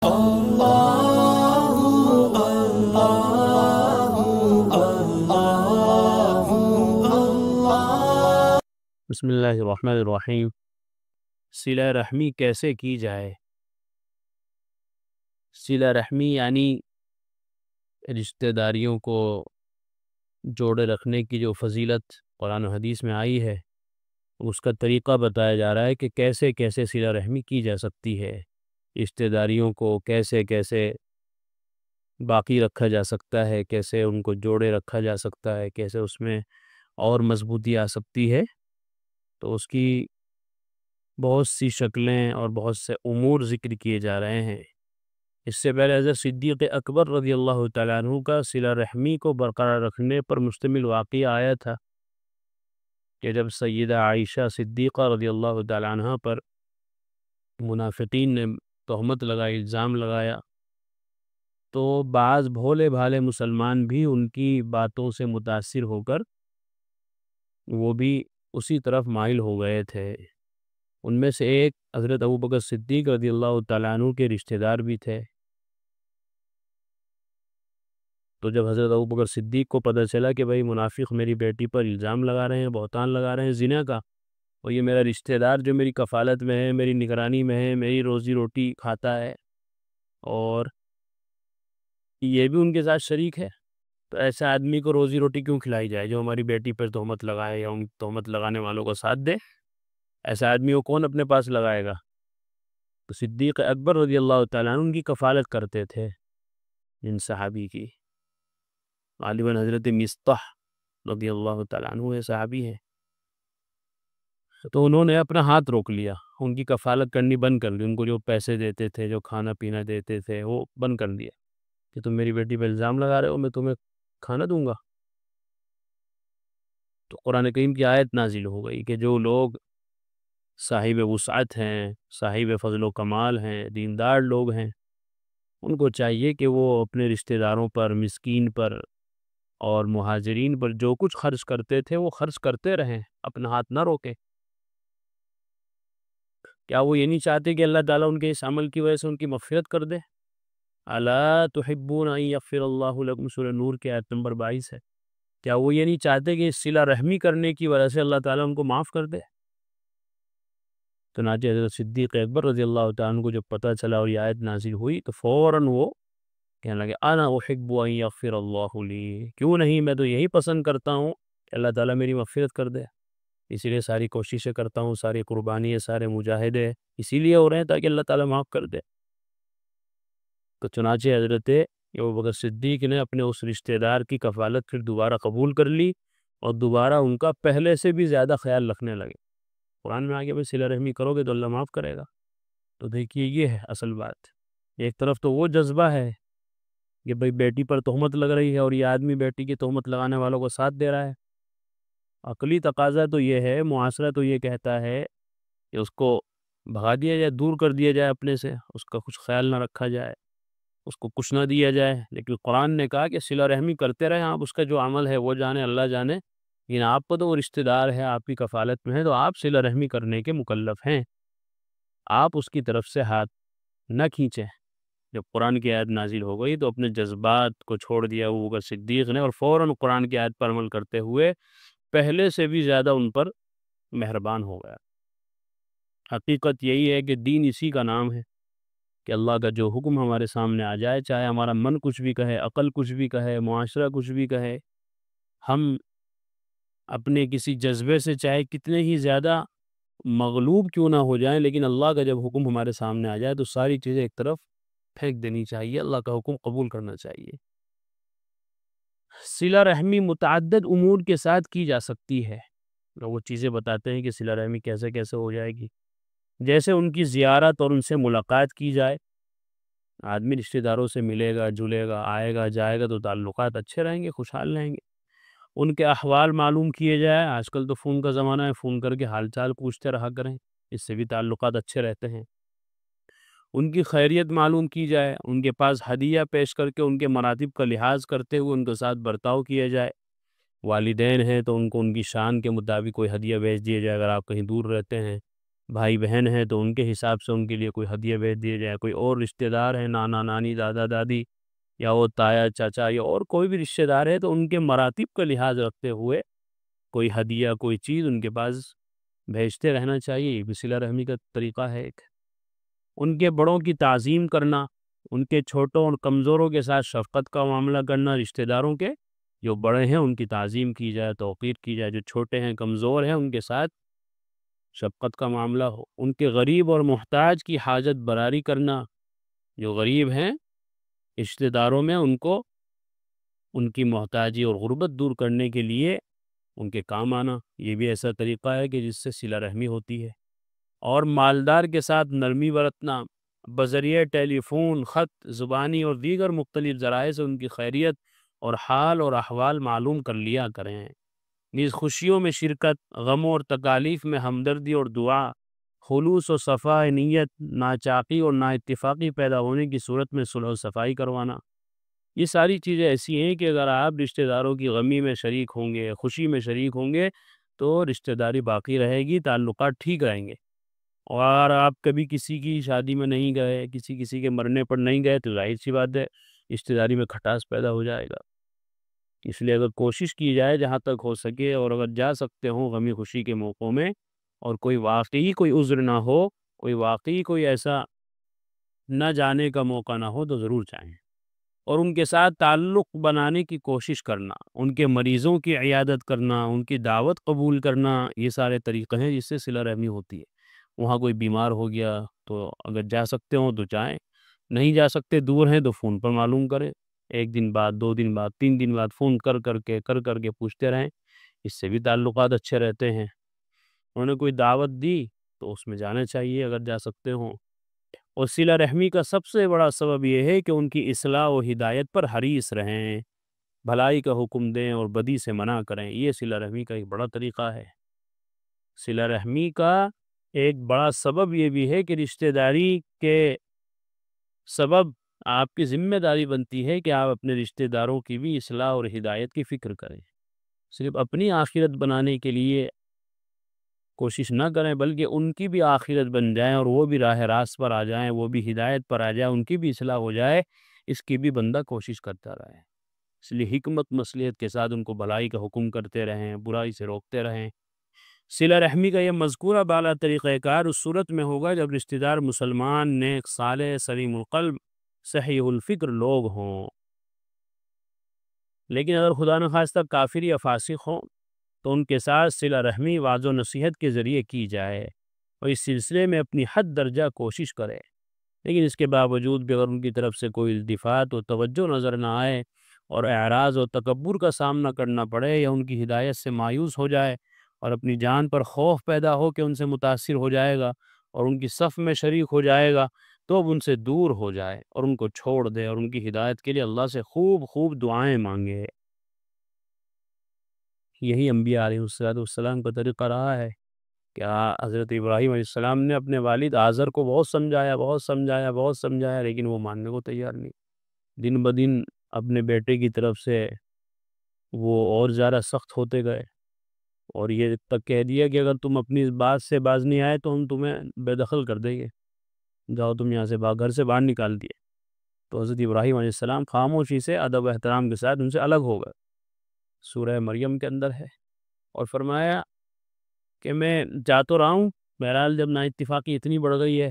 بسم اللہ الرحمن الرحیم۔ صلہ رحمی کیسے کی جائے؟ صلہ رحمی یعنی رشتہ داریوں کو جوڑے رکھنے کی جو فضیلت قرآن و حدیث میں آئی ہے، اس کا طریقہ بتایا جا رہا ہے کہ کیسے کیسے صلہ رحمی کی جا سکتی ہے، رشتہ داریوں کو کیسے کیسے باقی رکھا جا سکتا ہے، کیسے ان کو جوڑے رکھا جا سکتا ہے، کیسے اس میں اور مضبوطی آ سکتی ہے۔ تو اس کی بہت سی شکلیں اور بہت سے امور ذکر کیے جا رہے ہیں۔ اس سے پہلے حضرت صدیق اکبر رضی اللہ تعالیٰ عنہ کا صلہ رحمی کو برقرار رکھنے پر مشتمل واقعہ آیا تھا کہ جب سیدہ عائشہ صدیقہ رضی اللہ تعالیٰ عنہ پر منافقین نے تہمت لگائی، الزام لگایا، تو بعض بھولے بھالے مسلمان بھی ان کی باتوں سے متاثر ہو کر وہ بھی اسی طرف مائل ہو گئے تھے۔ ان میں سے ایک حضرت ابوبکر صدیق رضی اللہ تعالیٰ عنہ کے رشتہ دار بھی تھے۔ تو جب حضرت ابوبکر صدیق کو پتہ چلا کہ بھئی منافق میری بیٹی پر الزام لگا رہے ہیں، بہتان لگا رہے ہیں زنا کا، اور یہ میرا رشتہ دار جو میری کفالت میں ہے، میری نگرانی میں ہے، میری روزی روٹی کھاتا ہے، اور یہ بھی ان کے ساتھ شریک ہے، تو ایسے آدمی کو روزی روٹی کیوں کھلائی جائے جو ہماری بیٹی پر تہمت لگائے یا ان تہمت لگانے والوں کو ساتھ دے؟ ایسا آدمی کو کون اپنے پاس لگائے گا؟ تو صدیق اکبر رضی اللہ تعالیٰ عنہ ان کی کفالت کرتے تھے، جن صحابی کی، غالباً حضرت مصطح رضی اللہ تعالیٰ عنہ یہ صحابی ہیں۔ تو انہوں نے اپنا ہاتھ روک لیا، ان کی کفالت کرنی بند کر دی، ان کو جو پیسے دیتے تھے، جو کھانا پینا دیتے تھے، وہ بند کر دیا کہ تم میری بیٹی پہ الزام لگا رہے ہو، میں تمہیں کھانا دوں گا۔ تو قرآن کریم کی آیت نازل ہو گئی کہ جو لوگ صاحب وسعت ہیں، صاحب فضل و کمال ہیں، دیندار لوگ ہیں، ان کو چاہیے کہ وہ اپنے رشتہ داروں پر، مسکین پر اور مہاجرین پر جو کچھ خرچ کرتے تھے وہ خرچ کرتے رہیں، اپنا ہاتھ نہ روکیں۔ کیا وہ یہ نہیں چاہتے کہ اللہ تعالیٰ ان کے اس عمل کی وجہ سے ان کی مغفرت کر دے؟ الا تحبون ان یغفر اللہ لکم، سورہ نور کی آیت نمبر 22 ہے۔ کیا وہ یہ نہیں چاہتے کہ اس صلہ رحمی کرنے کی وجہ سے اللہ تعالیٰ ان کو معاف کر دے؟ چنانچہ حضرت صدیق اکبر رضی اللہ تعالیٰ عنہ کو جب پتہ چلا اور یہ آیت نازل ہوئی تو فوراً وہ کہنے لگے انا احب ان یغفر اللہ لی، کیوں نہیں، میں تو یہی پسند کرتا ہوں کہ اللہ تعالیٰ میری مغفرت کر دے، اسی لیے ساری کوششیں کرتا ہوں، ساری قربانی، سارے مجاہدے اسی لیے ہو رہے ہیں تاکہ اللہ تعالیٰ معاف کر دے۔ تو چنانچہ حضرت ابوبکر صدیق نے اپنے اس رشتہ دار کی کفالت پھر دوبارہ قبول کر لی اور دوبارہ ان کا پہلے سے بھی زیادہ خیال رکھنے لگے۔ قرآن میں آگے صلہ رحمی کرو گے تو اللہ معاف کرے گا۔ تو دیکھیے یہ ہے اصل بات۔ ایک طرف تو وہ جذبہ ہے کہ بھئی بیٹی پر تہمت لگ رہی ہے اور یہ آدمی بیٹی کی تہمت لگانے والوں کو ساتھ دے رہا ہے۔ عقلی تقاضا تو یہ ہے، معاشرہ تو یہ کہتا ہے کہ اس کو بھگا دیا جائے، دور کر دیا جائے اپنے سے، اس کا کچھ خیال نہ رکھا جائے، اس کو کچھ نہ دیا جائے، لیکن قرآن نے کہا کہ صلہ رحمی کرتے رہیں آپ، اس کا جو عمل ہے وہ جانے، اللہ جانے، لیکن آپ کو تو وہ رشتہ دار ہے، آپ کی کفالت میں ہے، تو آپ صلہ رحمی کرنے کے مکلف ہیں، آپ اس کی طرف سے ہاتھ نہ کھینچیں۔ جب قرآن کی آیت نازل ہو گئی تو اپنے جذبات کو چھوڑ دیا ابوبکر صدیق نے، اور فوراً قرآن کی آیت پر عمل کرتے ہوئے پہلے سے بھی زیادہ ان پر مہربان ہو گیا۔ حقیقت یہی ہے کہ دین اسی کا نام ہے کہ اللہ کا جو حکم ہمارے سامنے آ جائے، چاہے ہمارا من کچھ بھی کہے، عقل کچھ بھی کہے، معاشرہ کچھ بھی کہے، ہم اپنے کسی جذبے سے چاہے کتنے ہی زیادہ مغلوب کیوں نہ ہو جائیں، لیکن اللہ کا جب حکم ہمارے سامنے آ جائے تو ساری چیزیں ایک طرف پھینک دینی چاہیے، اللہ کا حکم قبول کرنا چاہیے۔ صلہ رحمی متعدد امور کے ساتھ کی جا سکتی ہے، وہ چیزیں بتاتے ہیں کہ صلہ رحمی کیسے کیسے ہو جائے گی۔ جیسے ان کی زیارت اور ان سے ملاقات کی جائے، آدمی رشتہ داروں سے ملے گا، جلے گا، آئے گا، جائے گا، تو تعلقات اچھے رہیں گے، خوشحال رہیں گے۔ ان کے احوال معلوم کیے جائے، آج کل تو فون کا زمانہ ہے، فون کر کے حال چال پوچھتے رہا کریں، اس سے بھی تعلقات اچھے رہتے ہیں۔ ان کی خیریت معلوم کی جائے، ان کے پاس ہدیہ پیش کر کے ان کے مراتب کا لحاظ کرتے ہوئے ان کے ساتھ برتاؤ کیا جائے۔ والدین ہیں تو ان کو ان کی شان کے مطابق کوئی ہدیہ بھیج دیا جائے اگر آپ کہیں دور رہتے ہیں۔ بھائی بہن ہیں تو ان کے حساب سے ان کے لیے کوئی ہدیہ بھیج دیا جائے، کوئی اور رشتہ دار ہیں نانا نانی دادا دادی یا وہ تایا چاچا یا اور کوئی بھی رشتہ دار ہے تو ان کے مراتب کا لحاظ رکھتے ہوئے کوئی ہدیہ کوئی چیز ان کے پاس بھیجتے رہنا چاہیے۔ یہ بھی صلہ رحمی کا طریقہ ہے ایک۔ ان کے بڑوں کی تعظیم کرنا، ان کے چھوٹوں اور کمزوروں کے ساتھ شفقت کا معاملہ کرنا، رشتہ داروں کے جو بڑے ہیں ان کی تعظیم کی جائے، توقیر کی جائے، جو چھوٹے ہیں کمزور ہیں ان کے ساتھ شفقت کا معاملہ ہو، ان کے غریب اور محتاج کی حاجت براری کرنا، جو غریب ہیں رشتہ داروں میں ان کو ان کی محتاجی اور غربت دور کرنے کے لیے ان کے کام آنا، یہ بھی ایسا طریقہ ہے کہ جس سے صلہ رحمی ہوتی ہے۔ اور مالدار کے ساتھ نرمی برتنا، بذریعہ ٹیلی فون، خط، زبانی اور دیگر مختلف ذرائع سے ان کی خیریت اور حال اور احوال معلوم کر لیا کریں۔ نیز خوشیوں میں شرکت، غموں اور تکالیف میں ہمدردی اور دعا، خلوص و صفاء نیت، ناچاقی اور نا اتفاقی پیدا ہونے کی صورت میں صلح و صفائی کروانا، یہ ساری چیزیں ایسی ہیں کہ اگر آپ رشتہ داروں کی غمی میں شریک ہوں گے، خوشی میں شریک ہوں گے تو رشتہ داری باقی رہے گی، تعلقات ٹھیک رہیں گے۔ اور آپ کبھی کسی کی شادی میں نہیں گئے، کسی کے مرنے پر نہیں گئے تو ظاہر سی بات ہے رشتہ داری میں کھٹاس پیدا ہو جائے گا۔ اس لیے اگر کوشش کی جائے جہاں تک ہو سکے، اور اگر جا سکتے ہوں غمی خوشی کے موقعوں میں، اور کوئی واقعی کوئی عذر نہ ہو، کوئی واقعی کوئی ایسا نہ جانے کا موقع نہ ہو تو ضرور جائیں، اور ان کے ساتھ تعلق بنانے کی کوشش کرنا، ان کے مریضوں کی عیادت کرنا، ان کی دعوت قبول کرنا، یہ سارے طریقے ہیں جس سے صلہ رحمی ہوتی ہے۔ وہاں کوئی بیمار ہو گیا تو اگر جا سکتے ہوں تو جائیں، نہیں جا سکتے دور ہیں تو فون پر معلوم کریں، 1 دن بعد 2 دن بعد 3 دن بعد فون کر کے پوچھتے رہیں، اس سے بھی تعلقات اچھے رہتے ہیں۔ انہوں نے کوئی دعوت دی تو اس میں جانا چاہیے اگر جا سکتے ہوں۔ اور صلہ رحمی کا سب سے بڑا سبب یہ ہے کہ ان کی اصلاح و ہدایت پر حریص رہیں، بھلائی کا حکم دیں اور بدی سے منع کریں، یہ صلہ رحمی کا ایک بڑا طریقہ ہے۔ صلہ رحمی کا ایک بڑا سبب یہ بھی ہے کہ رشتہ داری کے سبب آپ کی ذمہ داری بنتی ہے کہ آپ اپنے رشتہ داروں کی بھی اصلاح اور ہدایت کی فکر کریں، صرف اپنی آخرت بنانے کے لیے کوشش نہ کریں بلکہ ان کی بھی آخرت بن جائیں اور وہ بھی راہ راست پر آ جائیں، وہ بھی ہدایت پر آ جائیں، ان کی بھی اصلاح ہو جائے، اس کی بھی بندہ کوشش کرتا رہے۔ اس لیے حکمت مصلحت کے ساتھ ان کو بھلائی کا حکم کرتے رہیں، برائی سے روکتے رہیں۔ صلہ رحمی کا یہ مذکورہ بالا طریقہ کار اس صورت میں ہوگا جب رشتہ دار مسلمان، نیک، صالح، سلیم القلب، صحیح الفکر لوگ ہوں۔ لیکن اگر خدا نخواستہ کافر یا فاسق ہوں تو ان کے ساتھ صلہ رحمی واعظ و نصیحت کے ذریعے کی جائے اور اس سلسلے میں اپنی حد درجہ کوشش کرے، لیکن اس کے باوجود بھی اگر ان کی طرف سے کوئی التفات و توجہ نظر نہ آئے اور اعراض و تکبر کا سامنا کرنا پڑے یا ان کی ہدایت سے مایوس ہو جائے اور اپنی جان پر خوف پیدا ہو کہ ان سے متاثر ہو جائے گا اور ان کی صف میں شریک ہو جائے گا، تو اب ان سے دور ہو جائے اور ان کو چھوڑ دے اور ان کی ہدایت کے لیے اللہ سے خوب خوب دعائیں مانگے۔ یہی انبیاء علیہ السلام کا طریقہ رہا ہے کہ حضرت ابراہیم علیہ السلام نے اپنے والد آزر کو بہت سمجھایا لیکن وہ ماننے کو تیار نہیں، دن بدن اپنے بیٹے کی طرف سے وہ اور زیادہ سخت ہوتے گئے اور یہ تک کہہ دیا کہ اگر تم اپنی اس بات سے باز نہیں آئے تو ہم تمہیں بے دخل کر دیں گے، جاؤ تم یہاں سے گھر سے باہر نکال دیے۔ تو حضرت ابراہیم علیہ السلام خاموشی سے ادب و احترام کے ساتھ ان سے الگ ہو گئے، سورہ مریم کے اندر ہے، اور فرمایا کہ میں جا تو رہا ہوں، بہرحال جب نا اتفاقی اتنی بڑھ گئی ہے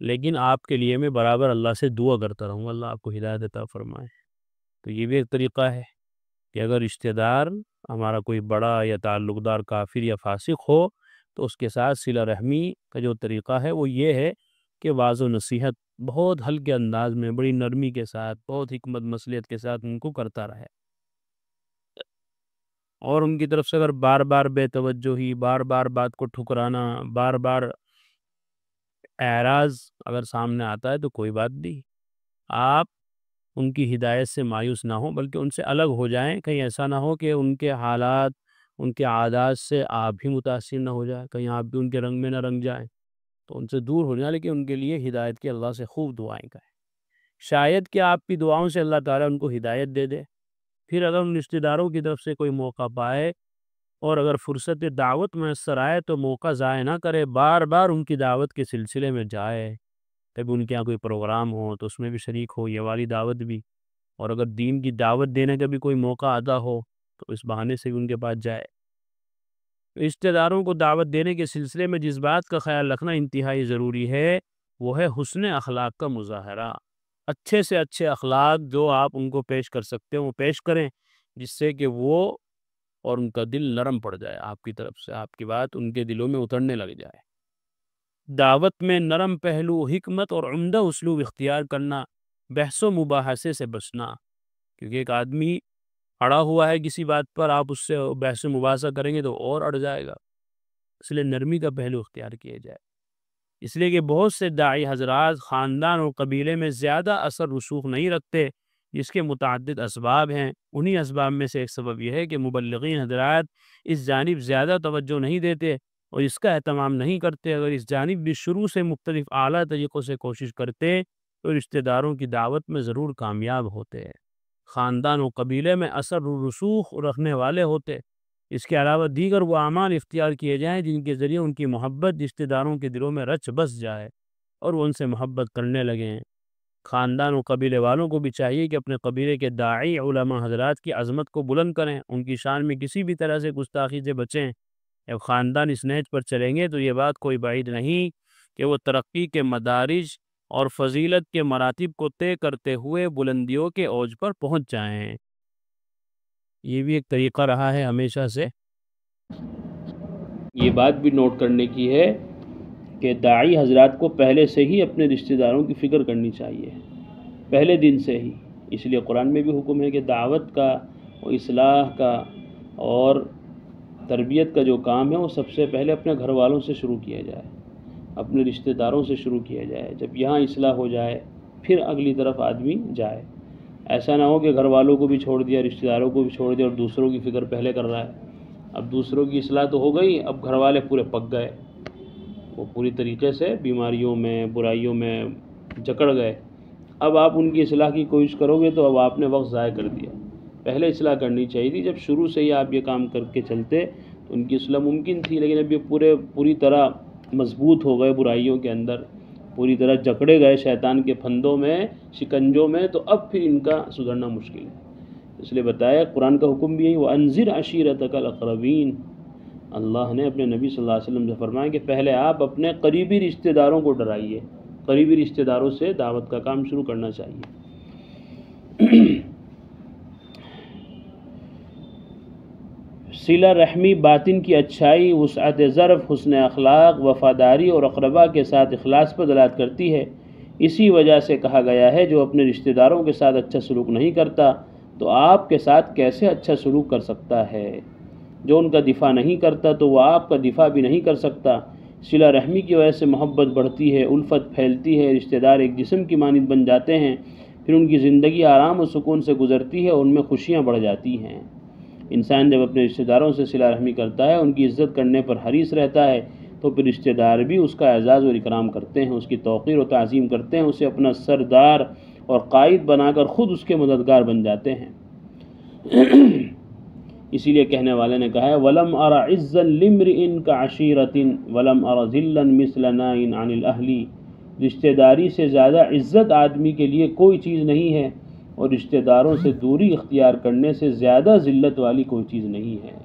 لیکن آپ کے لیے میں برابر اللہ سے دعا کرتا رہوں گا، اللہ آپ کو ہدایت عطا فرمائے۔ تو یہ بھی ایک طریقہ ہے کہ اگر رشتہ دار ہمارا کوئی بڑا یا تعلق دار کافر یا فاسق ہو تو اس کے ساتھ صلہ رحمی کا جو طریقہ ہے وہ یہ ہے کہ واعظ و نصیحت بہت ہلکے انداز میں، بڑی نرمی کے ساتھ، بہت حکمت مصلحت کے ساتھ ان کو کرتا رہے، اور ان کی طرف سے اگر بار بار بے توجہی، بار بار بات کو ٹھکرانا، بار بار اعراض اگر سامنے آتا ہے تو کوئی بات نہیں، آپ ان کی ہدایت سے مایوس نہ ہوں بلکہ ان سے الگ ہو جائیں، کہیں ایسا نہ ہو کہ ان کے حالات، ان کے عادات سے آپ بھی متاثر نہ ہو جائیں، کہیں آپ بھی ان کے رنگ میں نہ رنگ جائیں، تو ان سے دور ہو جائیں، لیکن ان کے لیے ہدایت کی اللہ سے خوب دعائیں کریں، شاید کہ آپ کی دعاؤں سے اللہ تعالیٰ ان کو ہدایت دے دے۔ پھر اگر ان رشتہ داروں کی طرف سے کوئی موقع پائے اور اگر فرصت دعوت میسر آئے تو موقع ضائع نہ کرے، بار بار ان کی دعوت کے سلسلے میں جائے، کبھی ان کے یہاں کوئی پروگرام ہو تو اس میں بھی شریک ہو، یہ والی دعوت بھی، اور اگر دین کی دعوت دینے کا بھی کوئی موقع آتا ہو تو اس بہانے سے بھی ان کے پاس جائے۔ رشتہ داروں کو دعوت دینے کے سلسلے میں جس بات کا خیال رکھنا انتہائی ضروری ہے وہ ہے حسن اخلاق کا مظاہرہ۔ اچھے سے اچھے اخلاق جو آپ ان کو پیش کر سکتے ہیں وہ پیش کریں، جس سے کہ وہ اور ان کا دل نرم پڑ جائے، آپ کی طرف سے آپ کی بات ان کے دلوں میں اترنے لگ جائے۔ دعوت میں نرم پہلو، حکمت اور عمدہ اسلوب اختیار کرنا، بحث و مباحثے سے بچنا، کیونکہ ایک آدمی اڑا ہوا ہے کسی بات پر، آپ اس سے بحث و مباحثہ کریں گے تو اور اڑ جائے گا، اس لیے نرمی کا پہلو اختیار کیا جائے۔ اس لیے کہ بہت سے داعی حضرات خاندان اور قبیلے میں زیادہ اثر رسوخ نہیں رکھتے، جس کے متعدد اسباب ہیں۔ انہی اسباب میں سے ایک سبب یہ ہے کہ مبلغین حضرات اس جانب زیادہ توجہ نہیں دیتے اور اس کا اہتمام نہیں کرتے۔ اگر اس جانب بھی شروع سے مختلف اعلیٰ طریقوں سے کوشش کرتے تو رشتہ داروں کی دعوت میں ضرور کامیاب ہوتے، خاندان و قبیلے میں اثر و رسوخ رکھنے والے ہوتے۔ اس کے علاوہ دیگر وہ اعمال اختیار کیے جائیں جن کے ذریعے ان کی محبت رشتہ داروں کے دلوں میں رچ بس جائے اور وہ ان سے محبت کرنے لگیں۔ خاندان و قبیلے والوں کو بھی چاہیے کہ اپنے قبیلے کے داعی علماء حضرات کی عظمت کو بلند کریں، ان کی شان میں کسی بھی طرح سے گستاخی سے بچیں۔ جب خاندان اس نہج پر چلیں گے تو یہ بات کوئی بعید نہیں کہ وہ ترقی کے مدارج اور فضیلت کے مراتب کو طے کرتے ہوئے بلندیوں کے اوج پر پہنچ جائیں۔ یہ بھی ایک طریقہ رہا ہے ہمیشہ سے۔ یہ بات بھی نوٹ کرنے کی ہے کہ داعی حضرات کو پہلے سے ہی اپنے رشتہ داروں کی فکر کرنی چاہیے، پہلے دن سے ہی۔ اس لیے قرآن میں بھی حکم ہے کہ دعوت کا اور اصلاح کا اور تربیت کا جو کام ہے وہ سب سے پہلے اپنے گھر والوں سے شروع کیا جائے، اپنے رشتہ داروں سے شروع کیا جائے۔ جب یہاں اصلاح ہو جائے پھر اگلی طرف آدمی جائے۔ ایسا نہ ہو کہ گھر والوں کو بھی چھوڑ دیا، رشتہ داروں کو بھی چھوڑ دیا اور دوسروں کی فکر پہلے کر رہا ہے۔ اب دوسروں کی اصلاح تو ہو گئی، اب گھر والے پورے پک گئے، وہ پوری طریقے سے بیماریوں میں برائیوں میں جکڑ گئے۔ اب آپ ان کی اصلاح کی کوشش کرو گے تو اب آپ نے وقت ضائع کر دیا۔ پہلے اصلاح کرنی چاہیے تھی، جب شروع سے ہی آپ یہ کام کر کے چلتے تو ان کی اصلاح ممکن تھی، لیکن اب یہ پوری طرح مضبوط ہو گئے برائیوں کے اندر، پوری طرح جکڑے گئے شیطان کے پھندوں میں، شکنجوں میں، تو اب پھر ان کا سدھرنا مشکل ہے۔ اس لیے بتایا قرآن کا حکم بھی ہے وَأَنذِرْ عَشِيرَتَكَ الْأَقْرَبِينَ۔ اللہ نے اپنے نبی صلی اللہ علیہ وسلم سے فرمایا کہ پہلے آپ اپنے قریبی رشتہ داروں کو ڈرائیے، قریبی رشتہ داروں سے دعوت کا کام شروع کرنا چاہیے۔ صلہ رحمی باطن کی اچھائی، وسعت ظرف، حسن اخلاق، وفاداری اور اقربا کے ساتھ اخلاص پر دلالت کرتی ہے۔ اسی وجہ سے کہا گیا ہے جو اپنے رشتہ داروں کے ساتھ اچھا سلوک نہیں کرتا تو آپ کے ساتھ کیسے اچھا سلوک کر سکتا ہے؟ جو ان کا دفاع نہیں کرتا تو وہ آپ کا دفاع بھی نہیں کر سکتا۔ صلہ رحمی کی وجہ سے محبت بڑھتی ہے، الفت پھیلتی ہے، رشتہ دار ایک جسم کی مانند بن جاتے ہیں، پھر ان کی زندگی آرام و سکون سے گزرتی ہے اور ان میں خوشیاں بڑھ جاتی ہیں۔ انسان جب اپنے رشتہ داروں سے صلہ رحمی کرتا ہے، ان کی عزت کرنے پر حریص رہتا ہے، تو پھر رشتہ دار بھی اس کا اعزاز اور اکرام کرتے ہیں، اس کی توقیر و تعظیم کرتے ہیں، اسے اپنا سردار اور قائد بنا کر خود اس کے مددگار بن جاتے ہیں۔ اسی لیے کہنے والے نے کہا ہے وَلَمْ أَرَ عِزًّا لِمْرِئٍ كَعَشِيرَةٍ وَلَمْ أَرَ ذِلًّا مِثْلَ نَائٍ عَنِ الْأَهْلِ۔ رشتہ داری سے زیادہ عزت آدمی کے لیے کوئی چیز نہیں ہے اور رشتہ داروں سے دوری اختیار کرنے سے زیادہ ذلت والی کوئی چیز نہیں ہے۔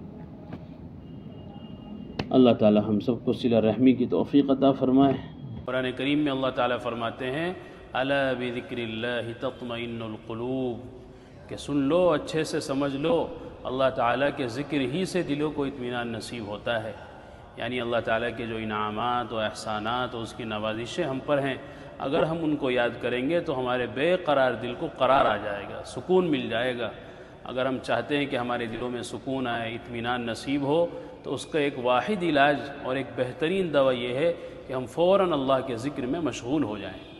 اللہ تعالی ہم سب کو صلہ رحمی کی توفیق عطا فرمائے۔ قرآن کریم میں اللہ تعالیٰ فرماتے ہیں الا بذکر اللہ تطمئن القلوب، کہ سن لو، اچھے سے سمجھ لو، اللہ تعالیٰ کے ذکر ہی سے دلوں کو اطمینان نصیب ہوتا ہے۔ یعنی اللہ تعالیٰ کے جو انعامات و احسانات اور اس کی نوازشیں ہم پر ہیں، اگر ہم ان کو یاد کریں گے تو ہمارے بے قرار دل کو قرار آ جائے گا، سکون مل جائے گا۔ اگر ہم چاہتے ہیں کہ ہمارے دلوں میں سکون آئے، اطمینان نصیب ہو، تو اس کا ایک واحد علاج اور ایک بہترین دوا یہ ہے کہ ہم فوراً اللہ کے ذکر میں مشغول ہو جائیں۔